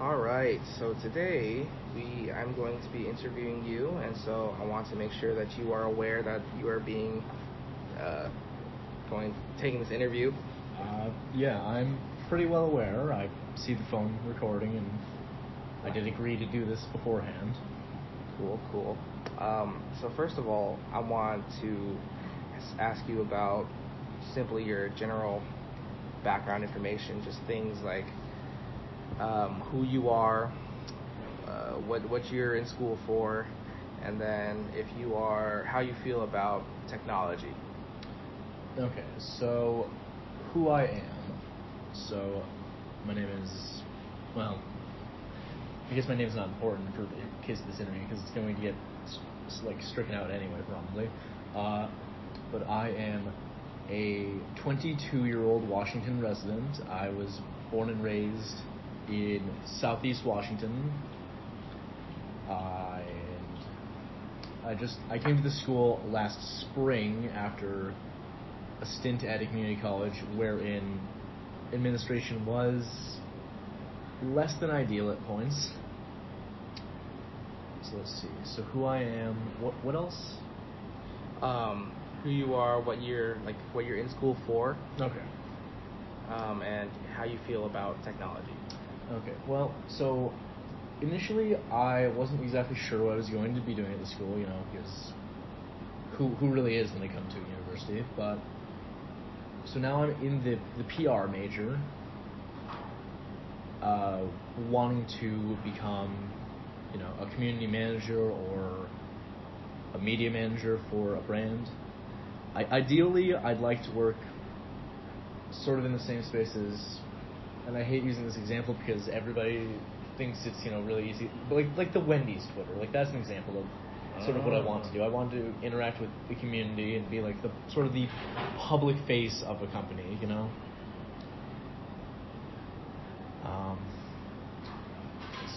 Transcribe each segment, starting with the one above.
All right. So today I'm going to be interviewing you, and so I want to make sure that you are aware that you are being uh, taking this interview. Yeah, I'm pretty well aware. I see the phone recording, and I did agree to do this beforehand. Cool, cool. So first of all, I want to ask you about simply your general background information, just things like who you are, what you're in school for, and then if you are, how you feel about technology. Okay, so who I am. So my name is, well, I guess my name's not important for the case of this interview because it's going to get stricken out anyway, probably. But I am a 22-year-old Washington resident. I was born and raised in Southeast Washington. I came to the school last spring after a stint at a community college wherein administration was less than ideal at points. So let's see. So who I am, what else? Who you are, what you're in school for. Okay. And how you feel about technology. Okay. Well, so initially I wasn't exactly sure what I was going to be doing at the school, because who really is when they come to university, but so now I'm in the PR major, wanting to become, a community manager or a media manager for a brand. Ideally, I'd like to work sort of in the same space as, and I hate using this example because everybody thinks it's, really easy, but like the Wendy's Twitter, that's an example of sort of what I want to do. I want to interact with the community and be like the sort of the public face of a company,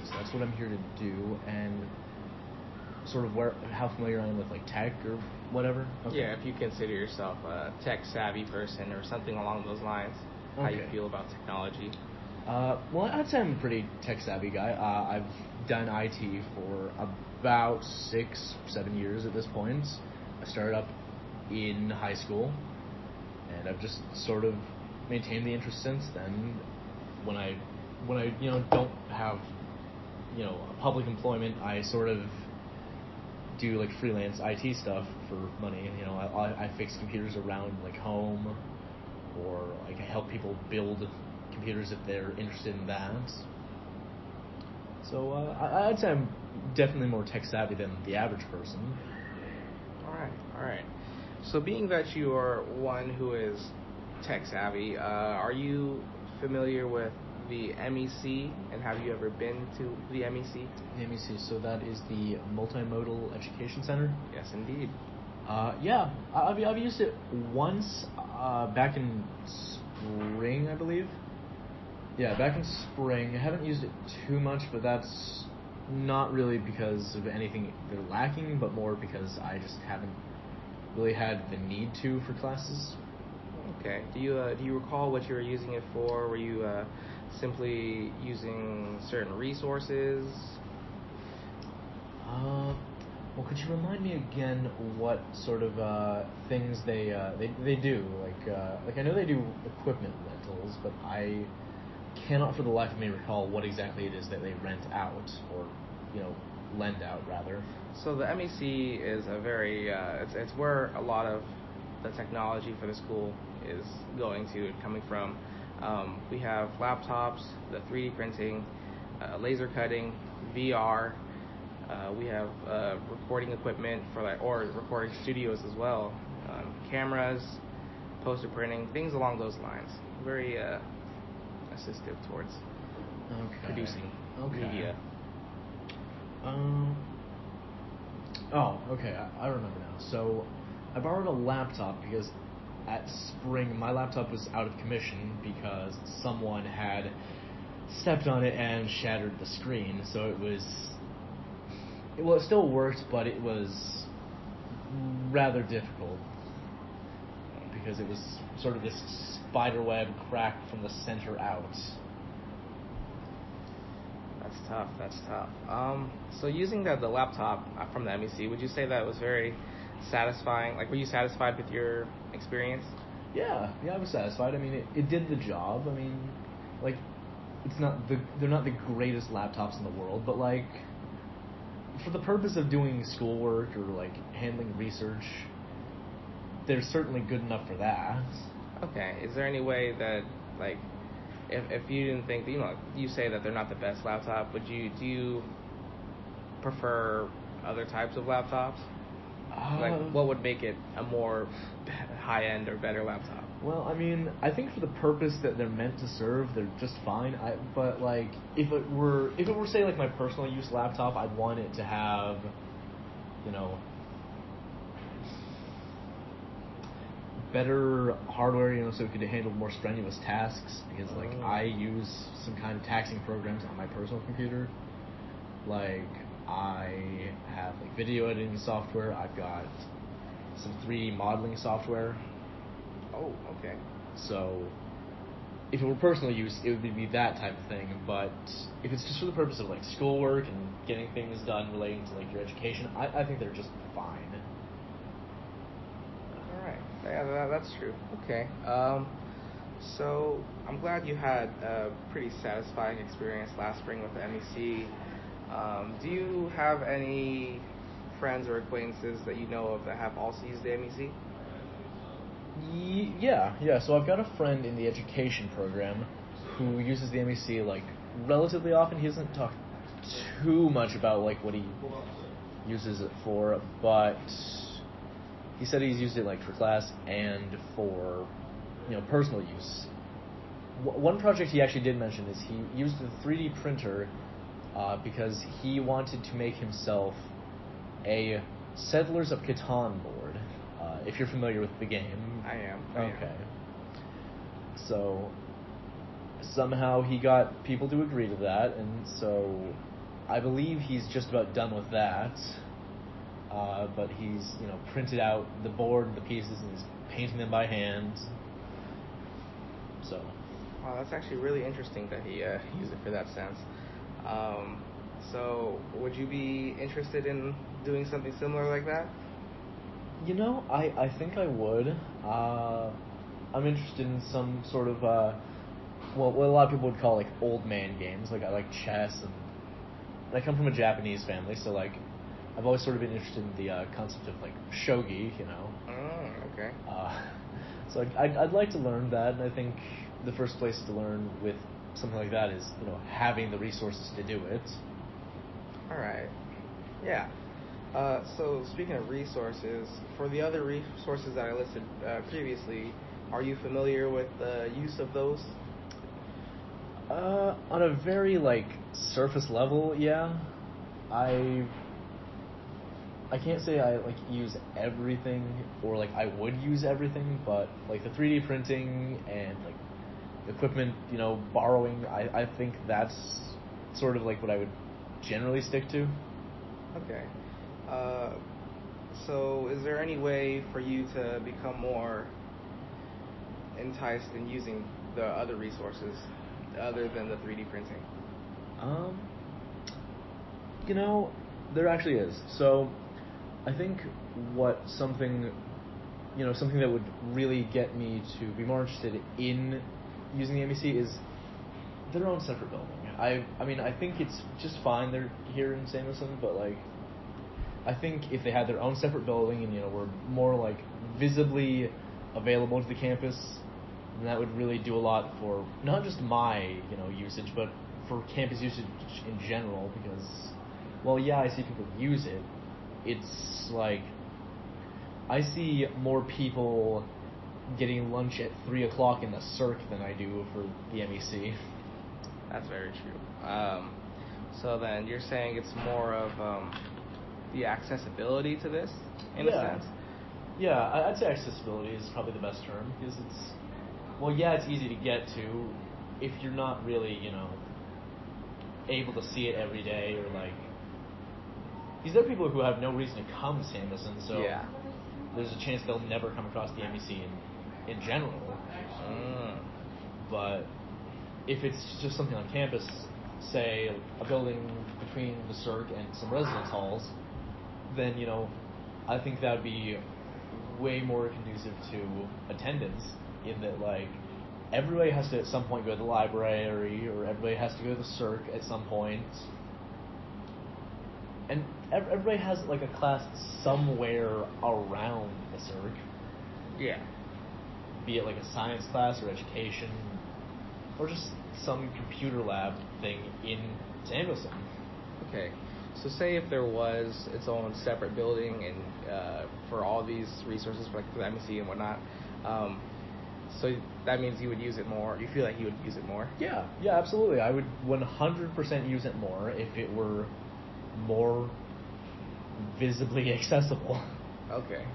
So that's what I'm here to do, and sort of how familiar I am with tech or whatever. Okay. Yeah, if you consider yourself a tech savvy person or something along those lines, how you feel about technology. Well, I'd say I'm a pretty tech-savvy guy. I've done IT for about 6-7 years at this point. I started up in high school, and I've just sort of maintained the interest since then. When I don't have public employment, I sort of do freelance IT stuff for money. I fix computers around home, or I help people build computers if they're interested in that. So I'd say I'm definitely more tech savvy than the average person. All right. So being that you are one who is tech savvy, are you familiar with the MEC, and have you ever been to the MEC? The MEC, so that is the Multimodal Education Center? Yes, indeed. Yeah, I've used it once back in spring, I believe. Yeah, back in spring. I haven't used it too much, but that's not really because of anything they're lacking, but more because I just haven't really had the need to for classes. Okay. Do you recall what you were using it for? Were you simply using certain resources? Well, could you remind me again what sort of things they do? I know they do equipment rentals, but I cannot for the life of me recall what exactly it is that they rent out, or lend out rather. So the MEC is a very it's where a lot of the technology for the school is coming from. We have laptops, the 3D printing, laser cutting, VR. We have recording equipment or recording studios as well, cameras, poster printing, things along those lines. Very assistive towards producing media. Oh, okay, I remember now. So I borrowed a laptop because at spring my laptop was out of commission because someone had stepped on it and shattered the screen. So it still worked, but it was rather difficult because it was sort of this spiderweb crack from the center out. That's tough. That's tough. So using the laptop from the MEC, would you say that was very satisfying? Like, were you satisfied with your experience? Yeah, I was satisfied. I mean, it did the job. I mean, like, they're not the greatest laptops in the world, but like, for the purpose of doing schoolwork or like handling research, they're certainly good enough for that. Okay. Is there any way that, like, if you didn't think, you say that they're not the best laptop, do you prefer other types of laptops? Like, what would make it a more high-end or better laptop? Well, I mean, I think for the purpose that they're meant to serve, they're just fine. But like, if it were say like my personal use laptop, I'd want it to have, you know, better hardware, so it could handle more strenuous tasks. Because like, I use some kind of taxing programs on my personal computer. Like, I have like video editing software. I've got some 3D modeling software. Oh, okay. So, if it were personal use, it would be that type of thing. But if it's just for the purpose of like schoolwork and getting things done relating to like your education, I think they're just fine. All right. Yeah, that's true. Okay. So I'm glad you had a pretty satisfying experience last spring with the MEC. Do you have any friends or acquaintances that you know of that have also used the MEC? Yeah. So I've got a friend in the education program who uses the MEC like relatively often. He doesn't talk too much about like what he uses it for, but he said he's used it like for class and for personal use. One project he actually did mention is he used the 3D printer because he wanted to make himself a Settlers of Catan board. If you're familiar with the game. I am. Okay. So somehow he got people to agree to that, and so I believe he's just about done with that. But he's printed out the board and the pieces and he's painting them by hand. So. Wow, that's actually really interesting that he used it for that sense. So would you be interested in doing something similar like that? I think I would. I'm interested in some sort of, what a lot of people would call, like, old man games. Like, I like chess, and I come from a Japanese family, so, like, I've always sort of been interested in the concept of, like, shogi, Okay. So I'd like to learn that, and I think the first place to learn with something like that is, having the resources to do it. All right. Yeah. So speaking of resources, for the other resources that I listed previously, are you familiar with the use of those? On a very like surface level, yeah. I can't say I like use everything or like I would use everything, but like the 3D printing and like equipment, borrowing, I think that's sort of like what I would generally stick to. Okay. So is there any way for you to become more enticed in using the other resources other than the 3D printing? There actually is. So I think something that would really get me to be more interested in using the MEC is their own separate building. I mean, I think it's just fine they're here in Samuelson, but like, I think if they had their own separate building and were more like visibly available to the campus, then that would really do a lot for not just my usage, but for campus usage in general. Because, well, yeah, I see people use it. It's like I see more people getting lunch at 3:00 in the Cirque than I do for the MEC. That's very true. So then you're saying it's more of the accessibility to this, in a sense? Yeah, I'd say accessibility is probably the best term, because it's easy to get to if you're not really, able to see it every day, or like, because there are people who have no reason to come to Samuelson, so yeah. There's a chance they'll never come across the MEC in general. But if it's just something on campus, say, a building between the Cirque and some residence halls, then, I think that would be way more conducive to attendance, in that, like, everybody has to at some point go to the library, or everybody has to go to the Cirque at some point. And everybody has, like, a class somewhere around the Cirque. Yeah. Be it, like, a science class or education, or just some computer lab thing in Samuelson. Okay. So say if there was its own separate building and for all these resources, for the MEC and whatnot, so that means you would use it more. You feel like you would use it more? Yeah, absolutely. I would 100% use it more if it were more visibly accessible. Okay.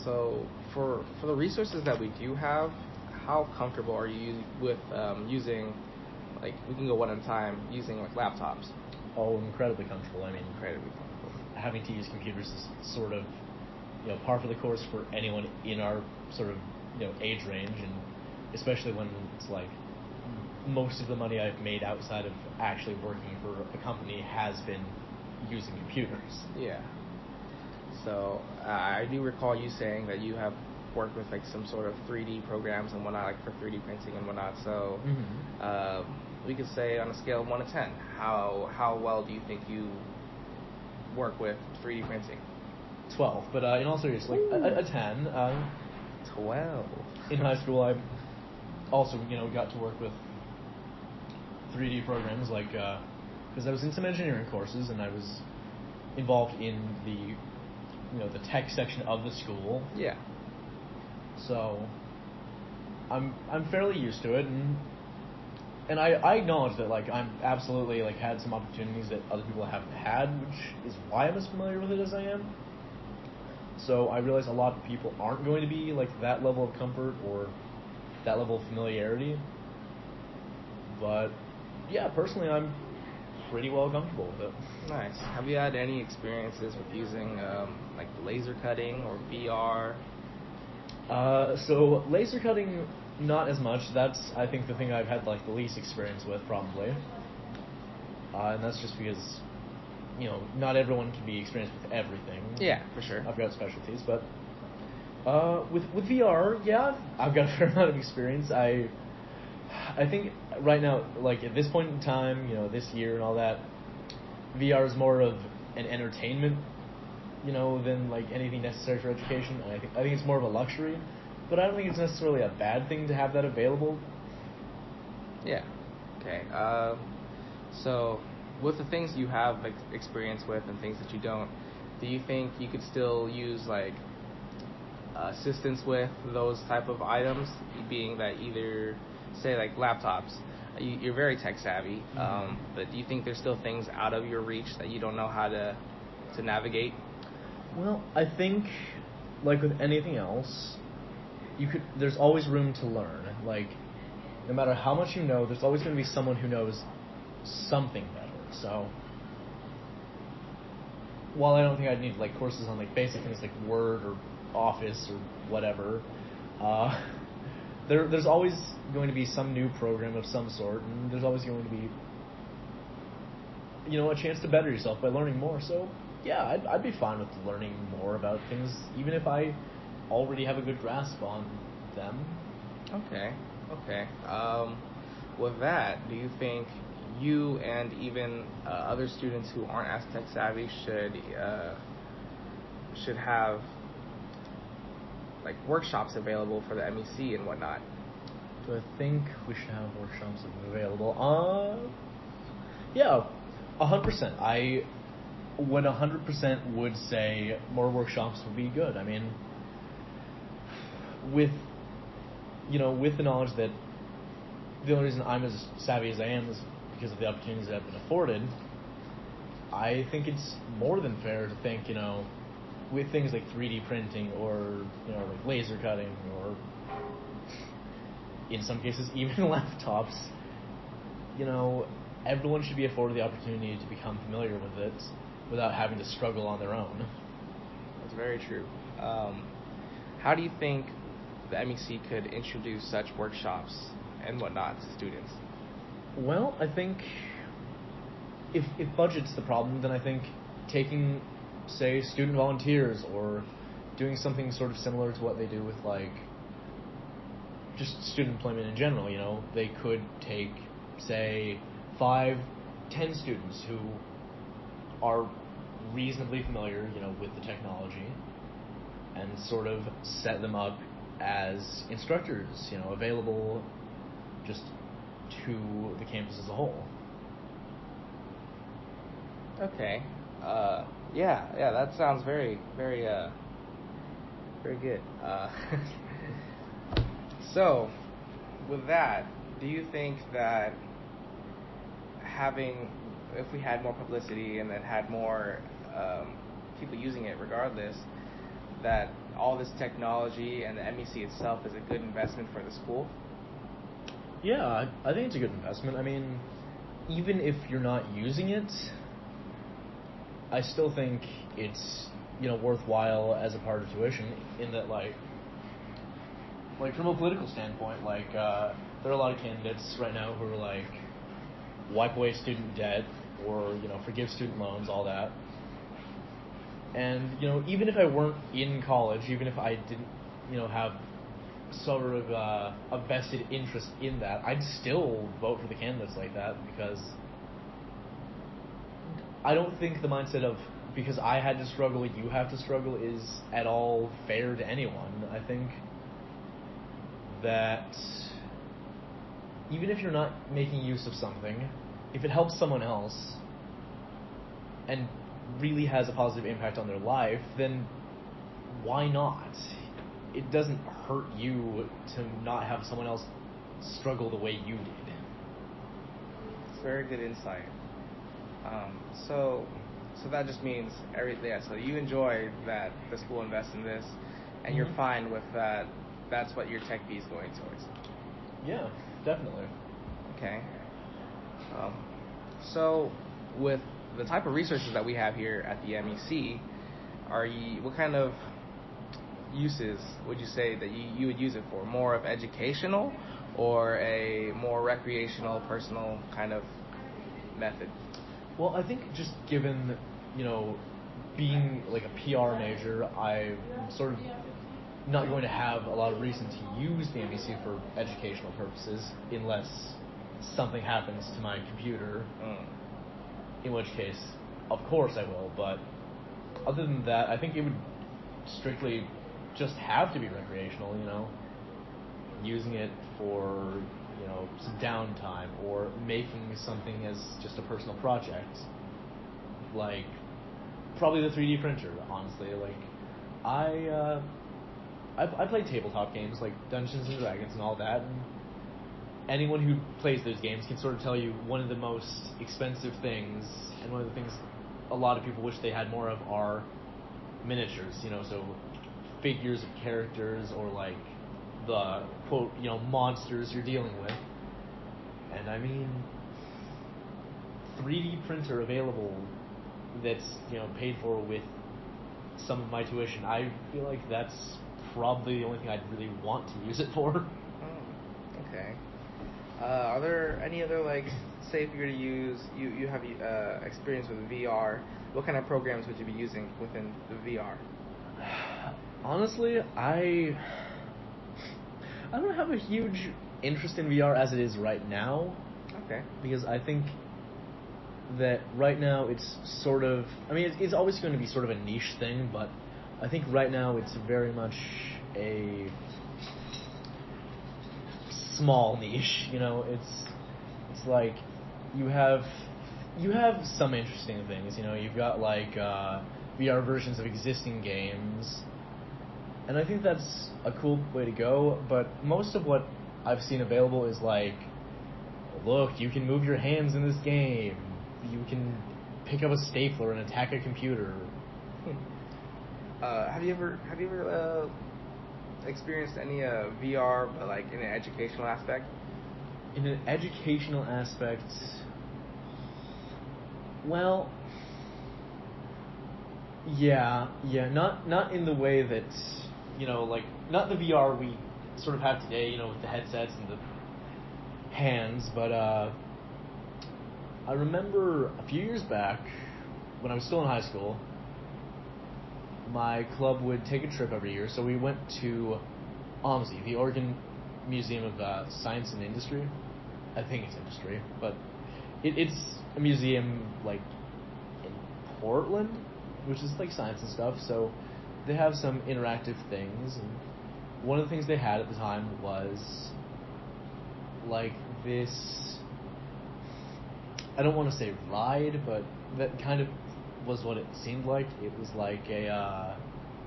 So for the resources that we do have, how comfortable are you with using, like, we can go one at a time, using like laptops? Oh, incredibly comfortable. I mean, Incredibly comfortable. having to use computers is sort of, par for the course for anyone in our sort of, age range, and especially when it's like most of the money I've made outside of actually working for a company has been using computers. Yeah. So I do recall you saying that you have worked with like some sort of 3D programs and whatnot, like for 3D printing and whatnot. So we could say on a scale of 1 to 10, how well do you think you work with 3D printing? 12, but in all seriousness, like a 10. 12. In high school, I also got to work with 3D programs, like because I was in some engineering courses and I was involved in the tech section of the school. Yeah. So I'm fairly used to it, and I acknowledge that, like, I'm absolutely, like, had some opportunities that other people haven't had, which is why I'm as familiar with it as I am. So I realize a lot of people aren't going to be like that level of comfort or that level of familiarity. But yeah, personally, I'm pretty well comfortable with it. Nice. Have you had any experiences with using like laser cutting or VR? So laser cutting, not as much. That's, I think, the thing I've had like the least experience with, probably. And that's just because not everyone can be experienced with everything. Yeah, for sure. I've got specialties, but with VR, yeah, I've got a fair amount of experience. I think right now, like at this point in time, this year and all that, VR is more of an entertainment, than like anything necessary for education. And I think it's more of a luxury, but I don't think it's necessarily a bad thing to have that available. Yeah. Okay. So with the things you have experience with and things that you don't, do you think you could still use like assistance with those type of items, being that either say like laptops, you're very tech savvy, but do you think there's still things out of your reach that you don't know how to navigate? Well, I think, like with anything else, there's always room to learn. Like, no matter how much you know, there's always going to be someone who knows something better. So, while I don't think I'd need like courses on like basic things like Word or Office or whatever, there's always going to be some new program of some sort, and there's always going to be a chance to better yourself by learning more. So yeah, I'd be fine with learning more about things, even if I already have a good grasp on them. Okay. With that, do you think you and even other students who aren't as tech savvy should have like workshops available for the MEC and whatnot? Do I think we should have workshops available? Yeah, 100%. I 100% would say more workshops would be good. I mean, with the knowledge that the only reason I'm as savvy as I am is because of the opportunities that have been afforded, I think it's more than fair to think, with things like 3D printing or, like laser cutting or, in some cases, even laptops, everyone should be afforded the opportunity to become familiar with it without having to struggle on their own. That's very true. How do you think the MEC could introduce such workshops and whatnot to students? Well, I think if budget's the problem, then I think taking, say, student volunteers or doing something sort of similar to what they do with, like, just student employment in general, you know, they could take, say, 5, 10 students who are reasonably familiar, you know, with the technology and sort of set them up as instructors, you know, available just to the campus as a whole. Okay. Yeah, that sounds very, very, very good. So, with that, do you think that if we had more publicity and then had more people using it regardless, that all this technology and the MEC itself is a good investment for the school? Yeah, I think it's a good investment. I mean, even if you're not using it, I still think it's, you know, worthwhile as a part of tuition in that, like from a political standpoint, like, there are a lot of candidates right now who are like, wipe away student debt or, you know, forgive student loans, all that. And, you know, even if I weren't in college, even if I didn't, you know, have sort of a vested interest in that, I'd still vote for the candidates like that, because I don't think the mindset of, because I had to struggle, you have to struggle, is at all fair to anyone. I think that even if you're not making use of something, if it helps someone else and really has a positive impact on their life, then why not? It doesn't hurt you to not have someone else struggle the way you did. It's very good insight. So that just means everything. Yeah, so you enjoy that the school invests in this, and you're fine with that. That's what your tech B is going towards. Yeah, definitely. Okay. So with the type of resources that we have here at the MEC, what kind of uses would you say that you would use it for? More of educational or a more recreational, personal kind of method? Well, I think just given, you know, being like a PR major, I'm sort of not going to have a lot of reason to use the MEC for educational purposes unless something happens to my computer, in which case, of course I will. But other than that, I think it would strictly just have to be recreational, you know, using it for, you know, some downtime or making something as just a personal project, like probably the 3D printer. Honestly, like I play tabletop games like Dungeons and Dragons and all that, and anyone who plays those games can sort of tell you one of the most expensive things, and one of the things a lot of people wish they had more of, are miniatures, you know, so figures of characters or like the quote, you know, monsters you're dealing with. And I mean, 3D printer available that's, you know, paid for with some of my tuition, I feel like that's probably the only thing I'd really want to use it for. Okay. Are there any other, like, say if you were to use, you have experience with VR, what kind of programs would you be using within the VR? Honestly, I don't have a huge interest in VR as it is right now. Okay. Because I think that right now it's sort of, I mean, it's always going to be sort of a niche thing, but I think right now it's very much a small niche, you know. It's like you have some interesting things, you know. You've got like VR versions of existing games, and I think that's a cool way to go. But most of what I've seen available is like, look, you can move your hands in this game. You can pick up a stapler and attack a computer. Have you ever experienced any VR, but like in an educational aspect? In an educational aspect, well, yeah, not in the way that, you know, like, not the VR we sort of have today, you know, with the headsets and the hands, but I remember a few years back, when I was still in high school, my club would take a trip every year, so we went to OMSI, the Oregon Museum of Science and Industry. I think it's industry, but it's a museum like in Portland, which is like science and stuff, so they have some interactive things, and one of the things they had at the time was like this, I don't want to say ride, but that kind of was what it seemed like. It was like a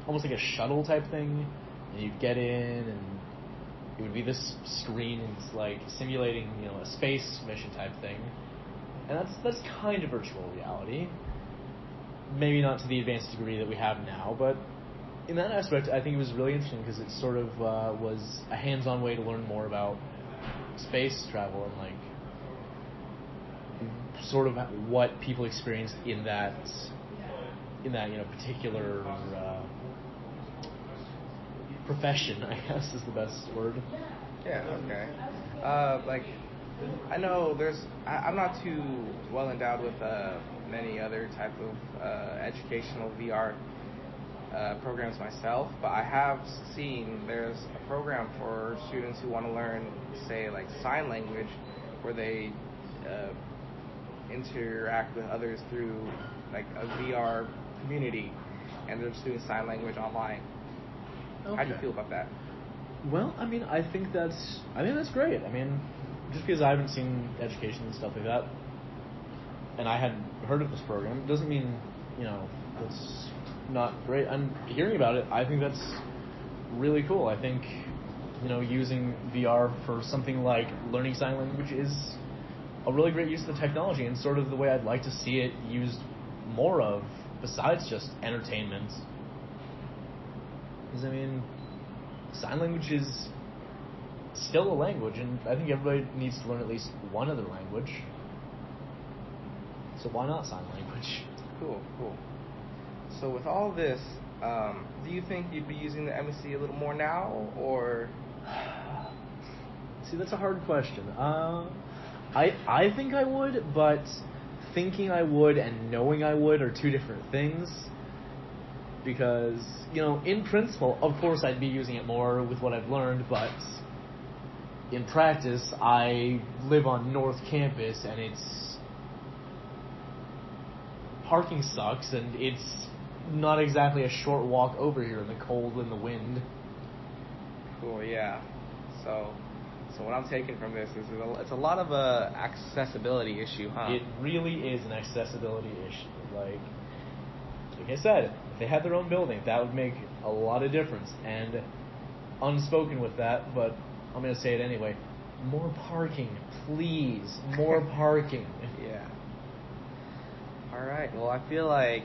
almost like a shuttle type thing, and you'd get in, and it would be this screen, and it's like simulating, a space mission type thing, and that's kind of virtual reality. Maybe not to the advanced degree that we have now, but in that aspect, I think it was really interesting because it sort of was a hands-on way to learn more about space travel and like sort of what people experienced in that particular profession, I guess is the best word. Yeah. Okay. Like, I know I'm not too well endowed with many other type of educational VR programs myself, but I have seen there's a program for students who want to learn, say, like sign language, where they interact with others through like a VR community, and they're just doing sign language online. Okay. How do you feel about that? Well, I think that's great. Just because I haven't seen education and stuff like that, and I hadn't heard of this program, doesn't mean, it's not great. I'm hearing about it. I think that's really cool. I think, using VR for something like learning sign language is a really great use of the technology, and sort of the way I'd like to see it used more of, besides just entertainment. Because, sign language is still a language, and I think everybody needs to learn at least one other language. So why not sign language? Cool. So with all this, do you think you'd be using the MEC a little more now, or? See, that's a hard question. I think I would, but thinking I would and knowing I would are two different things. Because, in principle, of course I'd be using it more with what I've learned, but in practice, I live on North Campus, and parking sucks, and it's not exactly a short walk over here in the cold and the wind. Cool, yeah. So what I'm taking from this is it's a lot of accessibility issue, huh? It really is an accessibility issue. Like I said, if they had their own building, that would make a lot of difference. And unspoken with that, but I'm going to say it anyway, more parking, please. More parking. Yeah. All right. Well, I feel like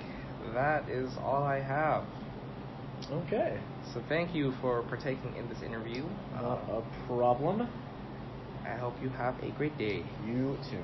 that is all I have. Okay. So thank you for partaking in this interview. Not a problem. I hope you have a great day. You too.